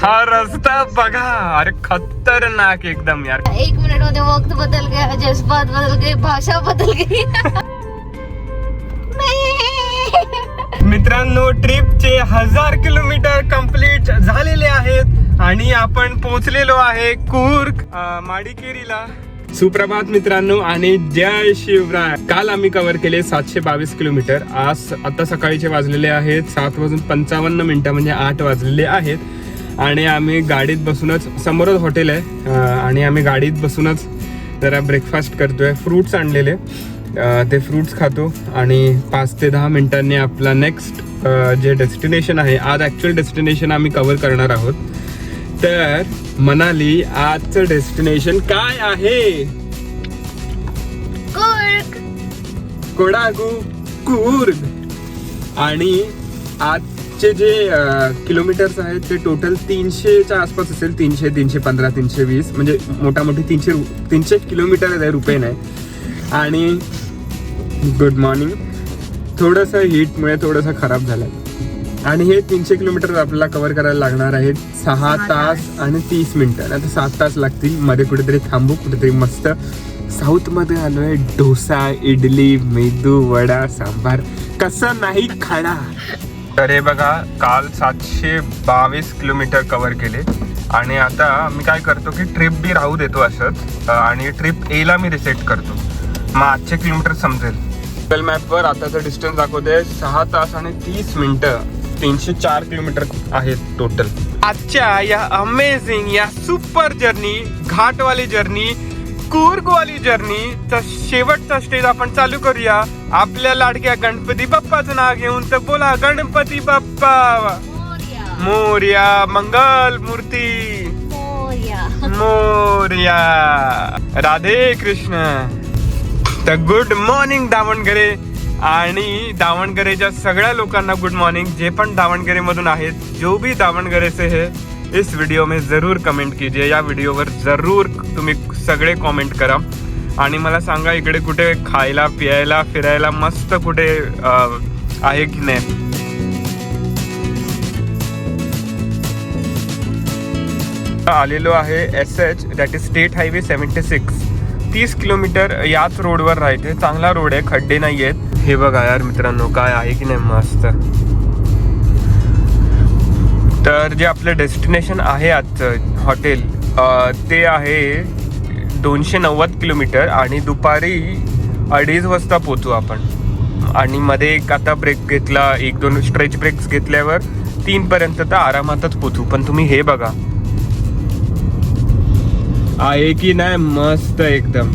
हा रस्ता बघा, अरे खतरनाक एकदम यार. 1 मिनट मध्ये वक्त बदल गया, जज्बात बदल गए, भाषा बदल गई. मित्रांनो, ट्रिपचे 1000 किलोमीटर कंप्लीट झालेले आहेत आणि आपण पोहोचलेलो आहे कूर्ग माडिकेरीला. सुप्रभात मित्रांनो आणि जय शिवराय. काल आम्ही कव्हर केले 722 किलोमीटर. आज आता सकाळीचे वाजलेले आहेत 7:55 म्हणजे 8 वाजलेले आहेत आणि आम्ही गाडीत बसूनच, समोरच हॉटेल आहे आणि आम्ही गाडीत बसूनच जरा ब्रेकफास्ट करतोय. फ्रूट्स आणलेले, ते फ्रूट्स खातो आणि 5 ते 10 मिनिटांनी आपला नेक्स्ट जे डेस्टिनेशन आहे, आज ॲक्च्युअल डेस्टिनेशन आम्ही कव्हर करणार आहोत. तर मनाली, आजचं डेस्टिनेशन काय आहे? कूर्ग. कोडागू कूर्ग. आणि आजचे जे किलोमीटर्स आहेत ते टोटल 300च्या आसपास असेल. 300, 315, 320 म्हणजे मोठामोठी 300 किलोमीटर आहे, रुपये नाही. आणि गुड मॉर्निंग. थोडंसं हीटमुळे थोडंसं खराब झालं आणि हे 300 किलोमीटर आपल्याला कव्हर करायला लागणार आहेत 6 तास आणि 30 मिनिटं. आता 7 तास लागतील. मध्ये कुठेतरी थांबू, कुठेतरी मस्त साऊथमध्ये आलो आहे. डोसा, इडली, मेदू वडा, सांबार, कसं नाही खाणार. तर हे बघा, काल 722 किलोमीटर कव्हर केले आणि आता मी काय करतो की ट्रिप बी राहू देतो असंच आणि ट्रिप एला मी रिसेट करतो, मग आजचे किलोमीटर समजेल. गुगल मॅपवर आताचं डिस्टन्स दाखवते 6 तास आणि 30 मिनिटं. 304 किलोमीटर आहेत टोटल. आजच्या या अमेझिंग, या सुपर जर्नी, घाटवाली जर्नी, कूर्गवाली जर्नी चा शेवटचा स्टेज आपण चालू करूया आपल्या लाडक्या गणपती बाप्पाचं नाव घेऊन. तर बोला, गणपती बाप्पा मोरया, मंगल मूर्ती मोरया, राधे कृष्ण. तर गुड मॉर्निंग दावणगेरे आणि दावणगेरेच्या सगळ्या लोकांना गुड मॉर्निंग, जे पण दावणगेरे मधून आहेत. जो भी दावणगेरे से है, इस वीडियो में जरूर कमेंट कीजिए. या व्हिडिओवर जरूर तुम्ही सगळे कमेंट करा आणि मला सांगा इकडे कुठे खायला, प्यायला, फिरायला मस्त कुठे आहे की नाही. आलेलो आहे SH, that is state highway 76. 30 kilometre याच रोडवर राहते. चांगला रोड आहे, खड्डे नाही आहेत. हे बघा यार मित्रांनो, काय आहे की नाही मस्त. तर जे आपलं डेस्टिनेशन आहे आजचं हॉटेल, ते आहे 290 किलोमीटर आणि दुपारी 2:30 वाजता पोचू आपण. आणि मध्ये एक आता ब्रेक घेतला, 1-2 स्ट्रेच ब्रेक्स घेतल्यावर 3 पर्यंत तर आरामातच पोचू. पण तुम्ही हे बघा, आहे की नाही मस्त एकदम.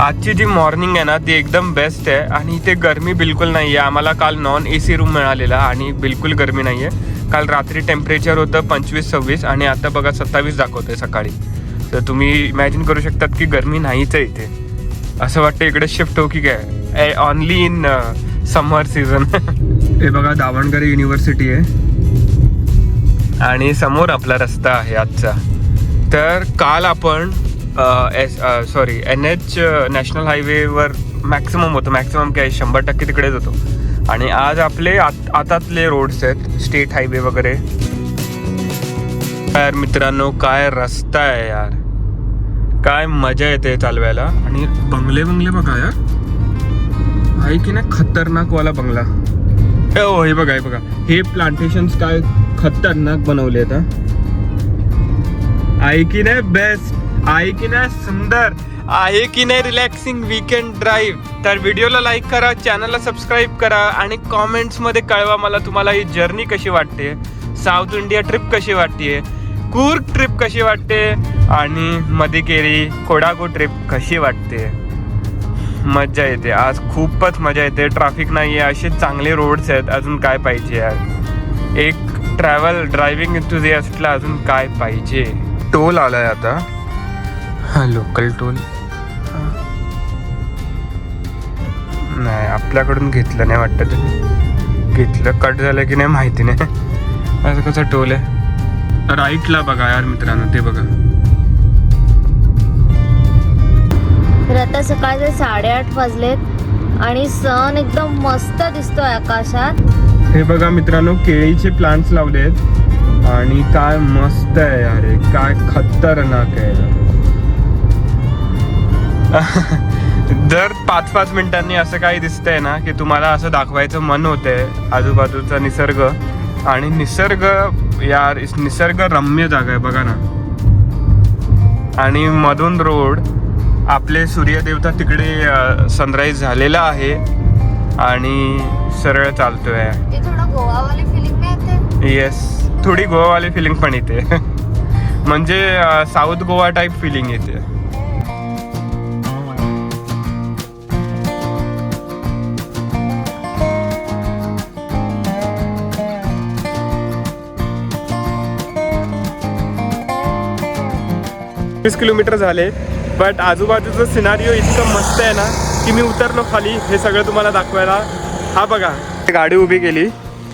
आजची जी मॉर्निंग आहे ना, ती एकदम बेस्ट आहे आणि इथे गरमी बिलकुल नाही आहे. आम्हाला काल नॉन AC रूम मिळालेला आणि बिलकुल गरमी नाही आहे. काल रात्री टेम्परेचर होतं 25-26 आणि आता बघा 27 दाखवतंय सकाळी. तर तुम्ही इमॅजिन करू शकतात की गरमी नाहीच आहे इथे. असं वाटतं इकडे शिफ्ट हो की काय, ऑनली इन समर सीझन. हे बघा, दावणगेरे युनिव्हर्सिटी आहे आणि समोर आपला रस्ता आहे आजचा. तर काल आपण NH नॅशनल हायवेवर मॅक्सिमम होतो. मॅक्सिमम काय 100% तिकडेच होतो. आणि आज आपले आतातले रोड्स आहेत, स्टेट हायवे वगैरे. यार मित्रांनो, काय रस्ता आहे यार, काय मजा येते चालवायला. आणि बंगले बघा यार, आहे की नाही खतरनाक वाला बंगला. हो, हे बघा, हे बघा, हे प्लांटेशन्स काय खतरनाक बनवले आहेत. आहे की नाही बेस्ट, आहे की नाही सुंदर, आहे की नाही रिलॅक्सिंग वीकेंड ड्राईव्ह. तर व्हिडिओला लाईक करा, चॅनलला सबस्क्राईब करा आणि कॉमेंट्समध्ये कळवा मला तुम्हाला ही जर्नी कशी वाटते, साऊथ इंडिया ट्रिप कशी वाटते, कूर्ग ट्रिप कशी वाटते आणि मडिकेरी कोडागू ट्रिप कशी वाटते. मजा येते आज, खूपच मजा येते. ट्रॅफिक नाही आहे, असे चांगले रोड्स आहेत. अजून काय पाहिजे यार, एक ड्रायव्हिंग एन्थुसियास्टला अजून काय पाहिजे. टोल आलाय आता, हा लोकल टोल. नाही, आपल्याकडून घेतलं नाही वाटतं. ते घेतलं, कट झालं की नाही माहिती नाही. असं कसं टोल आहे. राईटला बघा यार मित्रांनो, ते बघा. तर आता सकाळचे 8:30 वाजलेत आणि सन एकदम मस्त दिसतोय आकाशात. हे बघा मित्रांनो, केळीचे प्लांट्स लावले आहेत आणि काय मस्त आहे यार, हे काय खतरनाक आहे. दर 5-5 मिनिटांनी असं काही दिसतंय ना की तुम्हाला असं दाखवायचं मन होतंय आजूबाजूचा निसर्ग. आणि निसर्ग यार, निसर्ग रम्य जागा आहे बघा ना. आणि मधून रोड, आपले सूर्यदेवता तिकडे सनराईज झालेला आहे आणि सरळ चालतोय. ते थोडं गोवावाली फिलिंग येते. येस, थोडी गोवावाली फिलिंग पण येते. म्हणजे साऊथ गोवा टाईप फिलिंग येते. किलोमीटर झाले, बट आजूबाजूचं सिनारिओ इतकं मस्त आहे ना की मी उतरलो खाली हे सगळं तुम्हाला दाखवायला. हा बघा, गाडी उभी केली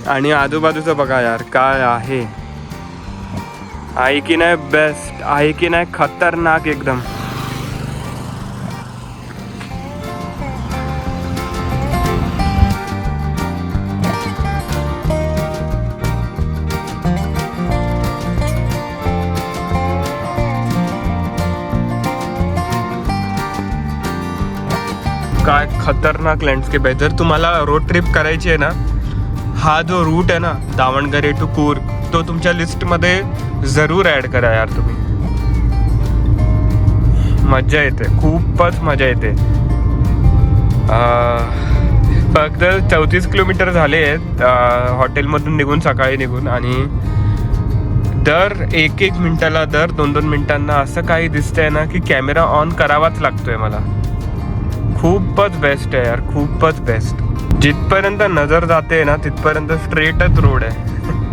आणि आजूबाजूचं बघा यार काय आहे. आहे की नाही बेस्ट, आहे की नाही खतरनाक एकदम. काय खतरनाक लँडस्केप आहे. जर तुम्हाला रोड ट्रिप करायची आहे ना, हा जो रूट आहे ना दावणगेरे टू कूर्ग, तो तुमच्या लिस्टमध्ये जरूर ॲड करा यार तुम्ही. मजा येते, खूपच मजा येते. फक्त 34 किलोमीटर झाले आहेत हॉटेलमधून निघून, सकाळी निघून. आणि दर 1-1 मिनिटाला, दर 2-2 मिनिटांना असं काही दिसतंय ना की कॅमेरा ऑन करावाच लागतोय मला. खूपच बेस्ट आहे यार, खूपच बेस्ट. जिथपर्यंत नजर जाते ना तिथपर्यंत स्ट्रेटच रोड आहे.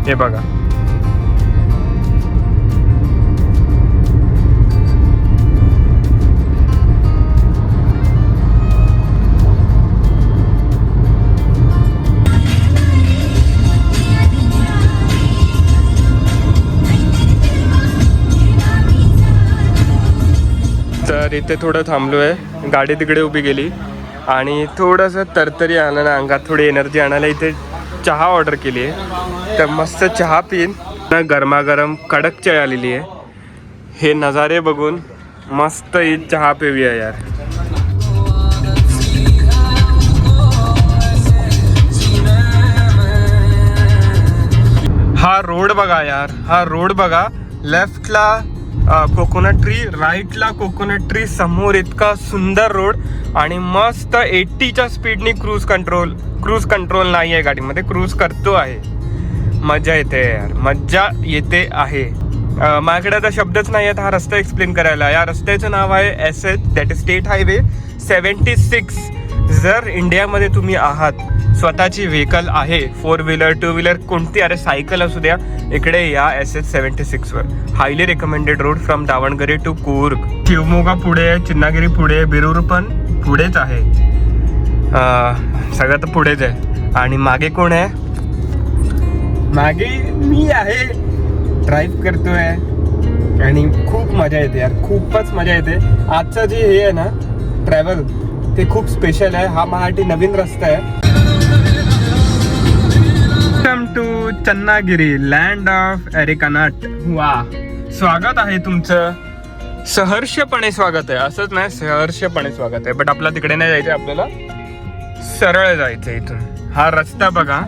हे बघा, तर इथे थोडं थांबलोय, गाडी तिकडे उभी गेली आणि थोडंसं तरतरी आलं ना अंगात, थोडी एनर्जी आणायला इथे चहा ऑर्डर केली आहे. तर मस्त चहा पिन ना, गरमागरम कडक चाय आलेली आहे. हे नजारे बघून मस्त ही चहा पिऊया यार. हा रोड बघा यार, हा रोड बघा. लेफ्टला कोकोनट ट्री, राईटला कोकोनट ट्री, समोर इतका सुंदर रोड. आणि मस्त 80च्या स्पीडनी क्रूज कंट्रोल नाही आहे गाडीमध्ये, क्रूज करतो आहे. मजा येते यार, मजा येते आहे. माझ्याकडे आता शब्दच नाही आहेत हा रस्ता एक्सप्लेन करायला. या रस्त्याचं नाव आहे SS, that is state highway 76. जर इंडियामध्ये तुम्ही आहात, स्वतःची व्हेकल आहे, 4 व्हीलर 2 व्हीलर कोणती, अरे सायकल असू द्या, इकडे या SS 76 वर. Highly recommended road from Davangere to Coorg. Shivamogga पुढे आहे, चिन्नागिरी पुढे आहे, बिरूर पण पुढेच आहे. सगळं तर पुढेच आहे. आणि मागे कोण आहे? मागे मी आहे, ड्राईव्ह करतोय आणि खूप मजा येते यार, खूपच मजा येते. आजचं जे हे आहे ना ट्रॅव्हल, ते खूप स्पेशल आहे. हा माझ्यासाठी नवीन रस्ता आहे. Welcome to Channagiri, land of arecanut. वा, स्वागत आहे तुमचं, सहर्षपणे स्वागत आहे. असंच नाही, सहर्षपणे स्वागत आहे. बट आपला तिकडे नाही जायचं, आपल्याला सरळ जायचं इथून. हा रस्ता बघा,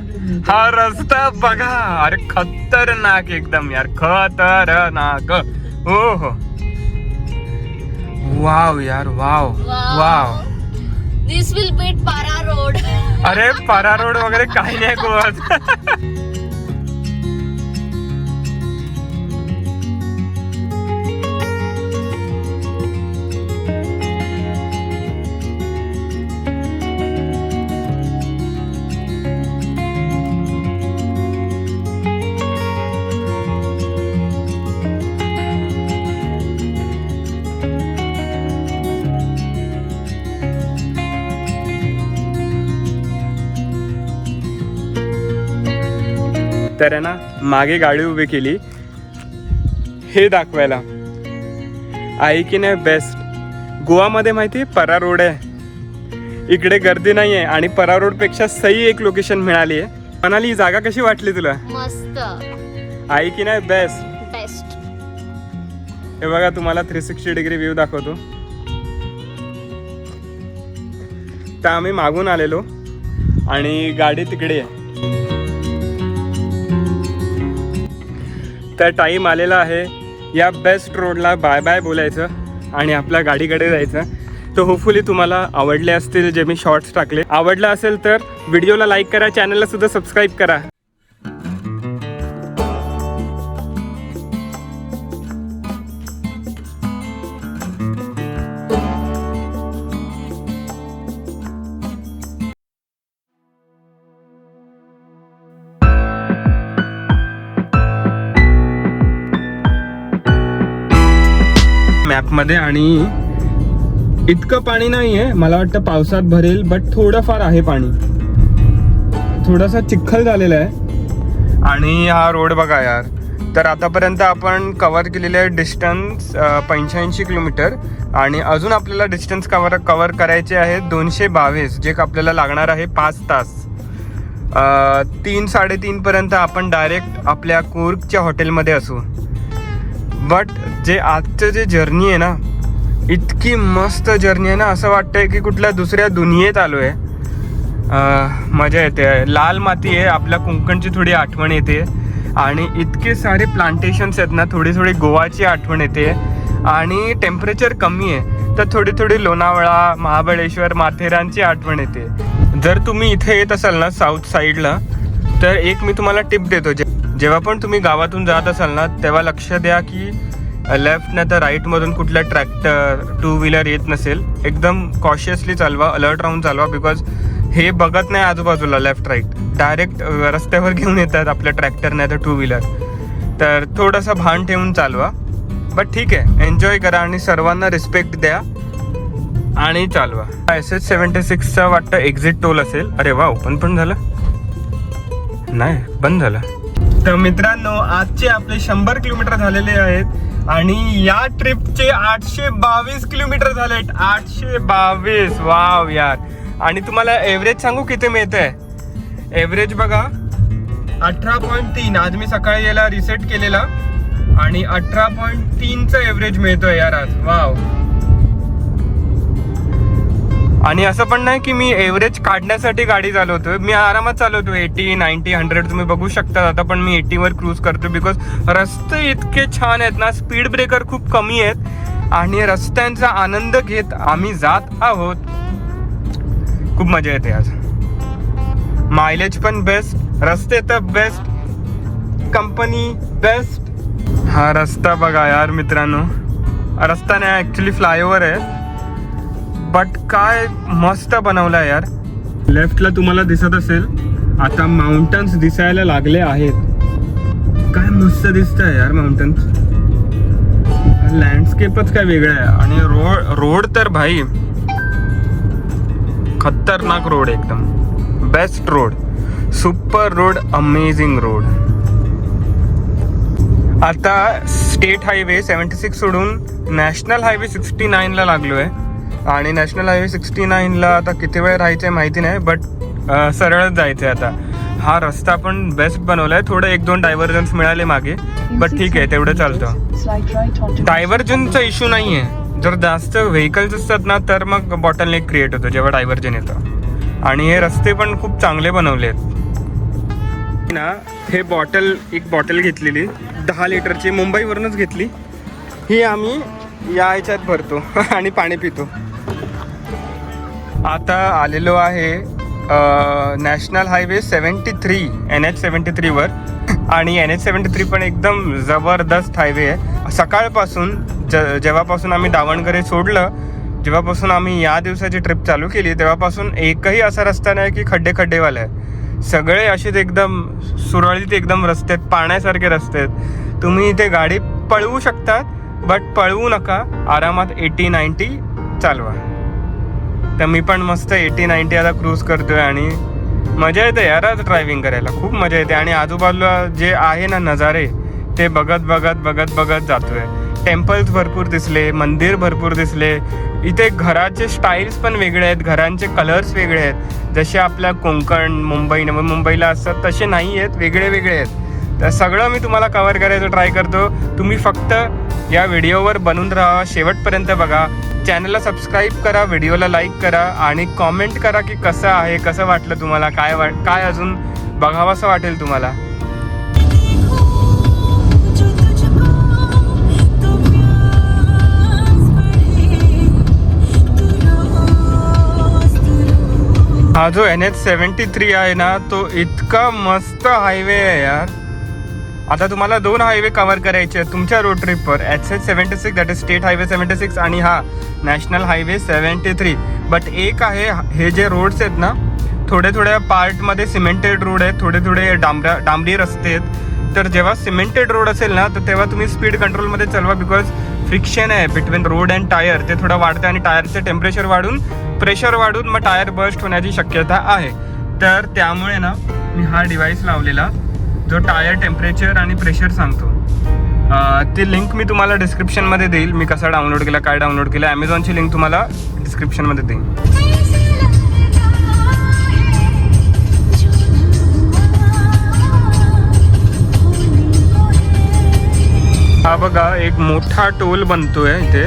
हा रस्ता बघा. अरे खतरनाक एकदम यार, खतरनाक. हो हो, वाव यार, wow wow. This will beat Para road. अरे पारा रोड वगैरे काही नाही गोव्यात. तर आहे ना, मागे गाडी उभी केली हे दाखवायला. आहे की नाही बेस्ट. गोवामध्ये माहिती आहे परा रोड आहे, इकडे गर्दी नाही आहे. आणि परा रोड पेक्षा सही एक लोकेशन मिळाली आहे. मनाली, ही जागा कशी वाटली तुला? मस्त. आहे की नाही बेस्ट. बेस्ट. हे बघा तुम्हाला 360 डिग्री व्ह्यू दाखवतो. तर आम्ही मागून आलेलो आणि गाडी तिकडे आहे. तर टाईम आलेला आहे या बेस्ट रोडला बाय बाय बोलायचं आणि आपल्या गाडीकडे जायचं. तर होपफुली तुम्हाला आवडले असतील जे मी शॉर्ट्स टाकले. आवडलं असेल तर व्हिडिओला लाईक करा, चॅनलला सुद्धा सबस्क्राईब करा. मॅपमध्ये आणि इतकं पाणी नाही आहे, मला वाटतं पावसात भरेल, बट थोडंफार आहे पाणी. थोडासा चिखल झालेला आहे. आणि हा रोड बघा यार. तर आतापर्यंत आपण कव्हर केलेले आहे डिस्टन्स 85 किलोमीटर आणि अजून आपल्याला डिस्टन्स कव्हर करायचे आहेत 222, जे आपल्याला लागणार आहे 5 तास. 3-3:30 पर्यंत आपण डायरेक्ट आपल्या कूर्गच्या हॉटेलमध्ये असू. बट जे आजचं जे जर्नी आहे ना, इतकी मस्त जर्नी आहे ना, असं वाटतंय की कुठल्या दुसऱ्या दुनियेत आलो आहे. मजा येते. लाल माती आहे, आपल्या कोकणची थोडी आठवण येते आणि इतके सारे प्लांटेशन्स आहेत ना, थोडी थोडी गोवाची आठवण येते आणि टेम्परेचर कमी आहे तर थोडी थोडी लोणावळा, महाबळेश्वर, माथेरानची आठवण येते. जर तुम्ही इथे येत असाल ना साऊथ साईडला, तर एक मी तुम्हाला टिप देतो. जेव्हा पण तुम्ही गावातून जात असाल ना, तेव्हा लक्ष द्या की लेफ्ट नाही तर राईटमधून कुठला ट्रॅक्टर, 2 व्हीलर येत नसेल. एकदम कॉशियसली चालवा, अलर्ट राहून चालवा, बिकॉज हे बघत नाही आजूबाजूला लेफ्ट राईट, डायरेक्ट रस्त्यावर घेऊन येतात आपल्या ट्रॅक्टर नाही तर 2 व्हीलर. तर थोडंसं भान ठेवून चालवा. बट ठीक आहे, एन्जॉय करा आणि सर्वांना रिस्पेक्ट द्या आणि चालवा. SS76चा वाटतं एक्झिट टोल असेल. अरे वा, ओपन पण झालं नाही, बंद झालं. तर मित्रांनो, आजचे आपले 100 किलोमीटर झालेले आहेत आणि या ट्रिपचे 822 किलोमीटर झालेत. 822, वाव यार. आणि तुम्हाला एव्हरेज सांगू किती मिळत आहे? एव्हरेज बघा 18.3. आज मी सकाळी याला रिसेट केलेला आणि 18.3चं एव्हरेज मिळतोय यार आज. वाव. आणि असं पण नाही की मी एव्हरेज काढण्यासाठी गाडी चालवतोय, मी आरामात चालवतोय. 80, 90, 100 तुम्ही बघू शकता. आता पण मी 80वर क्रूज करतो बिकॉज रस्ते इतके छान आहेत ना, स्पीड ब्रेकर खूप कमी आहेत आणि रस्त्यांचा आनंद घेत आम्ही जात आहोत. खूप मजा येते आज. मायलेज पण बेस्ट, रस्ते तर बेस्ट, कंपनी बेस्ट. हा रस्ता बघा यार मित्रांनो, रस्ता नाही ॲक्च्युली फ्लायओव्हर आहे, बट काय मस्त बनवला आहे यार. लेफ्टला तुम्हाला दिसत असेल आता माउंटन्स दिसायला लागले आहेत. काय मस्त दिसतंय यार माउंटन्स. लँडस्केपच काय वेगळं आहे. आणि रोड तर भाई खतरनाक रोड, एकदम best road, super road, amazing road. आता स्टेट हायवे 76 सोडून नॅशनल हायवे 69ला लागलो आहे. आणि नॅशनल हायवे 69ला आता किती वेळ राहायचं आहे माहिती नाही, बट सरळच जायचं आहे आता. हा रस्ता पण बेस्ट बनवला आहे. थोडं 1-2 डायव्हर्जन्स मिळाले मागे, बट ठीक आहे, तेवढं चालतं. डायव्हर्जनचा इश्यू नाही आहे. जर जास्त व्हेकल्स असतात ना, तर मग बॉटलनेक क्रिएट होतो जेव्हा डायव्हर्जन येतं. आणि हे रस्ते पण खूप चांगले बनवले आहेत ना. हे एक बॉटल घेतलेली 10 लिटरची, मुंबईवरूनच घेतली. ही आम्ही या ह्याच्यात भरतो आणि पाणी पितो. आता आलेलो आहे नॅशनल हायवे 73 NH73वर. आणि NH73 पण एकदम जबरदस्त हायवे आहे. सकाळपासून जेव्हापासून आम्ही दावणगरे सोडलं, जेव्हापासून आम्ही या दिवसाची ट्रिप चालू केली, तेव्हापासून एकही असा रस्ता नाही की खड्डेवाला आहे. सगळे असेच एकदम सुरळीत एकदम रस्ते आहेत, पाण्यासारखे रस्ते आहेत. तुम्ही इथे गाडी पळवू शकतात, बट पळवू नका, आरामात 80-90 चालवा. तर मी पण मस्त 80-90 आता क्रूज करतोय आणि मजा येते यार आज ड्रायव्हिंग करायला, खूप मजा येते. आणि आजूबाजूला जे आहे ना नजारे, ते बघत जातोय. टेम्पल्स भरपूर दिसले, मंदिर भरपूर दिसले. इथे घराचे स्टाईल्स पण वेगळे आहेत, घरांचे कलर्स वेगळे आहेत. जसे आपल्या कोकण, मुंबईला असतात तसे नाही आहेत, वेगळे आहेत. तर सगळं मी तुम्हाला कव्हर करायचं ट्राय करतो. तुम्ही फक्त या व्हिडिओवर बनून राहा, शेवटपर्यंत बघा, चॅनलला सबस्क्राईब करा, व्हिडिओला लाईक करा आणि कॉमेंट करा की कसं आहे, कसं वाटलं तुम्हाला, काय अजून बघावंसं वाटेल तुम्हाला. हा जो NH73 आहे ना, तो इतका मस्त हायवे आहे यार. आता तुम्हाला 2 हायवे कव्हर करायचे आहेत तुमच्या रोड ट्रिपवर. NH76 that is state highway 76 आणि हा नॅशनल हायवे 73. बट एक आहे, हे जे रोड्स आहेत ना, थोड्या पार्टमध्ये सिमेंटेड रोड आहेत, थोडे डांबरी रस्ते आहेत. तर जेव्हा सिमेंटेड रोड असेल ना, तर तेव्हा तुम्ही स्पीड कंट्रोलमध्ये चालवा, बिकॉज फ्रिक्शन आहे बिटवीन रोड अँड टायर, ते थोडं वाढतं आणि टायरचे टेम्परेचर वाढून प्रेशर वाढून मग टायर बस्ट होण्याची शक्यता आहे. तर त्यामुळे ना मी हा डिव्हाइस लावलेला जो टायर टेम्परेचर आणि प्रेशर सांगतो. ती लिंक मी तुम्हाला डिस्क्रिप्शनमध्ये देईल. मी कसा डाउनलोड केला, काय डाउनलोड केलं, ॲमेझॉनची लिंक तुम्हाला डिस्क्रिप्शनमध्ये देईन. हा बघा एक मोठा टोल बनतोय इथे,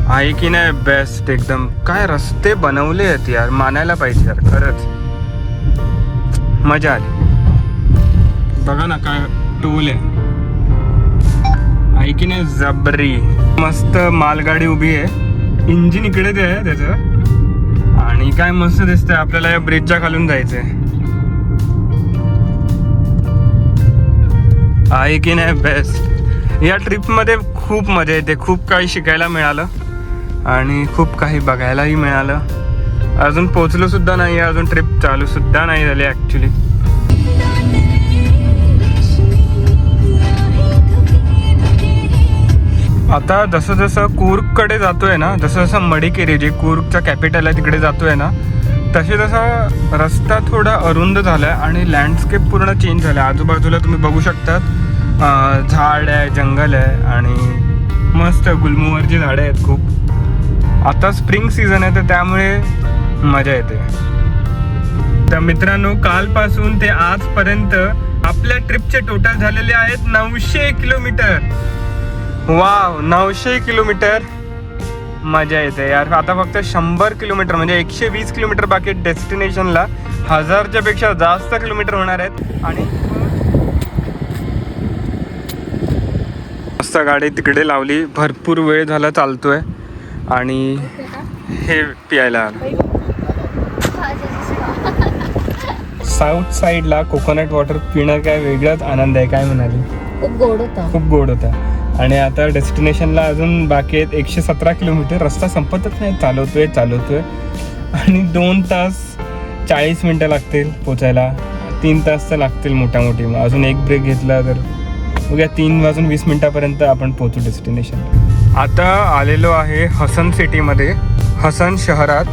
आहे की नाही बेस्ट एकदम. काय रस्ते बनवले आहेत यार, मानायला पाहिजे यार, खरंच मजा आली. बघा ना काय टोल आहे की नाही, जबरी मस्त मालगाडी उभी आहे, इंजिन इकडेच आहे त्याचं आणि काय मस्त दिसतंय. आपल्याला या ब्रिजच्या खालून जायचंय, आहे की नाही बेस्ट. या ट्रिपमध्ये खूप मजा येते, खूप काही शिकायला मिळालं आणि खूप काही बघायलाही मिळालं. अजून पोचलो सुद्धा नाही, अजून ट्रिप चालू सुद्धा नाही झाली ॲक्च्युली. आता जसं जसं कूर्गकडे जातोय ना, जसं मडिकेरी जे कूर्गचं कॅपिटल आहे तिकडे जातोय ना, तसा रस्ता थोडा अरुंद झाला आहे आणि लँडस्केप पूर्ण चेंज झाला आहे. आजूबाजूला तुम्ही बघू शकतात झाड आहे, जंगल आहे आणि मस्त गुलमोहरची झाडं आहेत खूप. आता स्प्रिंग सीझन आहे तर त्यामुळे मजा येते. तर मित्रांनो, कालपासून ते आजपर्यंत आपल्या ट्रिपचे टोटल झालेले आहेत 900 किलोमीटर. Wow, 900 kilometre. मजा येते यार. आता फक्त 100 किलोमीटर म्हणजे 120 किलोमीटर बाकी डेस्टिनेशनला. 1000च्या पेक्षा जास्त किलोमीटर होणार आहेत आणि मस्त गाडी तिकडे लावली. भरपूर वेळ झाला चालतोय आणि हे प्यायला आलं. साऊथ साईडला कोकोनट वॉटर पिणं काय वेगळाच आनंद आहे. काय म्हणाली? खूप गोड होता, खूप गोड होता. आणि आता डेस्टिनेशनला अजून बाकी आहेत 117 किलोमीटर. रस्ता संपतच नाही, चालवतोय आणि 2 तास 40 मिनटं लागतील पोचायला. 3 तास तर लागतील मोठी. मग अजून एक ब्रेक घेतला तर बघा 3 वाजून 20 मिनटापर्यंत आपण पोचू डेस्टिनेशन. आता आलेलो आहे हसन सिटीमध्ये, हसन शहरात.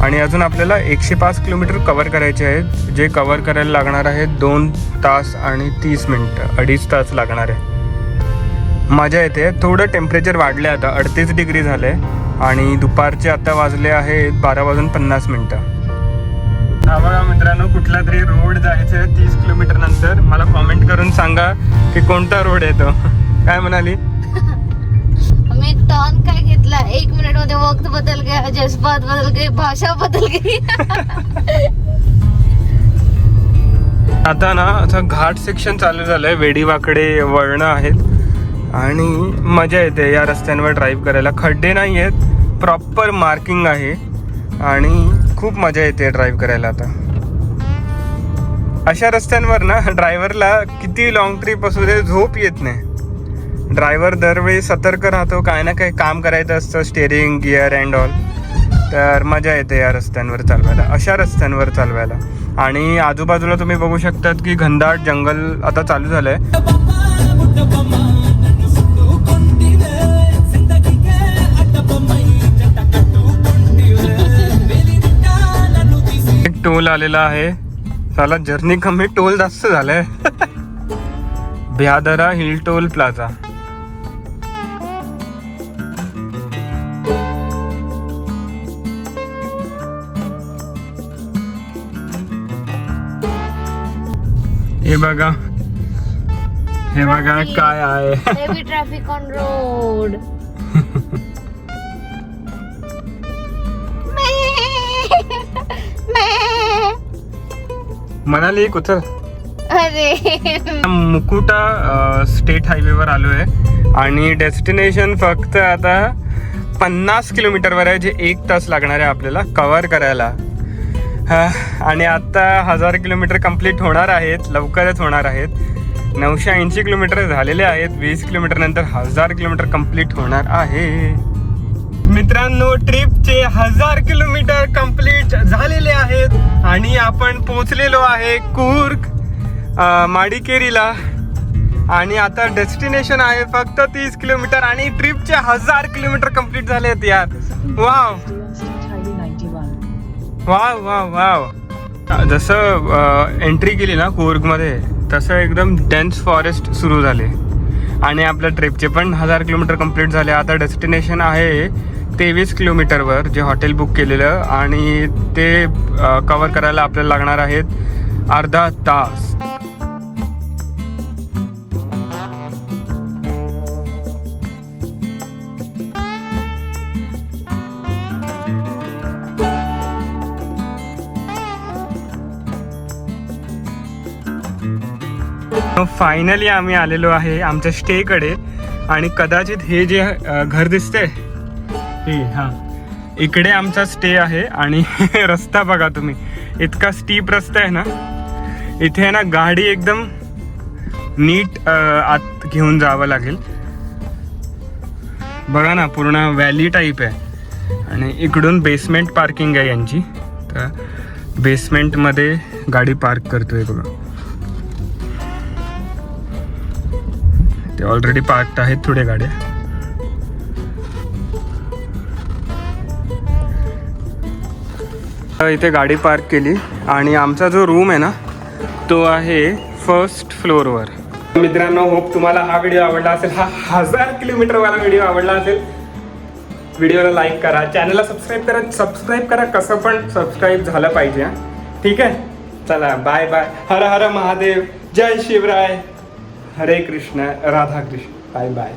आणि अजून आपल्याला 105 किलोमीटर कवर करायचे आहेत, जे कवर करायला लागणार आहेत 2 तास आणि 30 मिनटं, 2.5 तास लागणार आहे. मजा येते. थोडं टेम्परेचर वाढलं आहे, आता 38 डिग्री झालं आहे आणि दुपारचे आता वाजले आहेत 12:50. हा बघा मित्रांनो, कुठला तरी रोड जायचं आहे 30 किलोमीटर नंतर. मला कॉमेंट करून सांगा की कोणता रोड आहे तो. काय म्हणाली? मी टर्न काय घेतला, 1 मिनिट मध्ये वक्त बदल गया, जज्बात बदल गए, भाषा बदल गई. आता ना असं घाट सेक्शन चालू झालंय, वेडीवाकडे वळणं आहेत आणि मजा येते या रस्त्यांवर ड्राईव्ह करायला. खड्डे नाही आहेत, प्रॉपर मार्किंग आहे आणि खूप मजा येते ड्राईव्ह करायला. आता अशा रस्त्यांवर ना ड्रायव्हरला किती लॉंग ट्रिप असू दे झोप येत नाही. ड्रायव्हर दरवेळी सतर्क राहतो, काय ना काही काम करायचं असतं, स्टेअरिंग, गिअर अँड ऑल. तर मजा येते या रस्त्यांवर चालवायला, अशा रस्त्यांवर चालवायला. आणि आजूबाजूला तुम्ही बघू शकतात की घनदाट जंगल आता चालू झालं आहे. एक टोल आलेला आहे. चला, जर्नी कमी, टोल जास्त झालाय. ब्यादरा हिल टोल प्लाझा. हे बघा हे बघा काय आहे. Heavy traffic on road. Manali कुठं अरे मुकुटा स्टेट हायवेवर आलो आहे आणि डेस्टिनेशन फक्त आता 50 किलोमीटरवर आहे, जे 1 तास लागणार आहे आपल्याला कव्हर करायला. आणि आता 1000 किलोमीटर कंप्लीट होणार आहेत, लवकरच होणार आहेत. 980 किलोमीटर झालेले आहेत. 20 किलोमीटर नंतर 1000 किलोमीटर कंप्लीट होणार आहे. मित्रांनो, ट्रिपचे 1000 किलोमीटर कंप्लीट झालेले आहेत आणि आपण पोहोचलेलो आहे कूर्ग माडिकेरीला. आणि आता डेस्टिनेशन आहे फक्त 30 किलोमीटर आणि ट्रिपचे 1000 किलोमीटर कंप्लीट झाले आहेत यार. Wow wow wow wow. जसं एंट्री केली ना कूर्गमध्ये तसं एकदम डेन्स फॉरेस्ट सुरू झाले आणि आपल्या ट्रिपचे पण 1000 किलोमीटर कंप्लीट झाले. आता डेस्टिनेशन आहे 23 किलोमीटरवर, जे हॉटेल बुक केलेलं, आणि ते कवर करायला आपल्याला लागणार आहेत अर्धा तास. फायनली आम्ही आलेलो आहे आमच्या स्टेकडे. आणि कदाचित हे जे घर दिसते हे, हां, इकडे आमचा स्टे आहे. आणि रस्ता बघा तुम्ही, इतका स्टीप रस्ता आहे ना. इथे आहे ना गाडी एकदम नीट आत घेऊन जावं लागेल. बघा ना, पूर्ण व्हॅली टाईप आहे. आणि इकडून बेसमेंट पार्किंग आहे यांची, तर बेसमेंटमध्ये गाडी पार्क करतोय बघा. ते ऑलरेडी पार्कड आहेत थोड्या गाड्या. इथे गाडी पार्क केली आणि आमचा जो रूम आहे ना तो आहे 1st फ्लोअरवर. मित्रांनो, होप तुम्हाला हा व्हिडिओ आवडला असेल. हा 1000 किलोमीटरवाला व्हिडिओ आवडला असेल. व्हिडिओला लाईक करा, चॅनलला सबस्क्राईब करा. कसं पण सबस्क्राईब झालं पाहिजे. ठीक आहे, चला बाय बाय. हर हर महादेव, जय शिवराय, हरे कृष्ण, राधा कृष्ण, बाय बाय.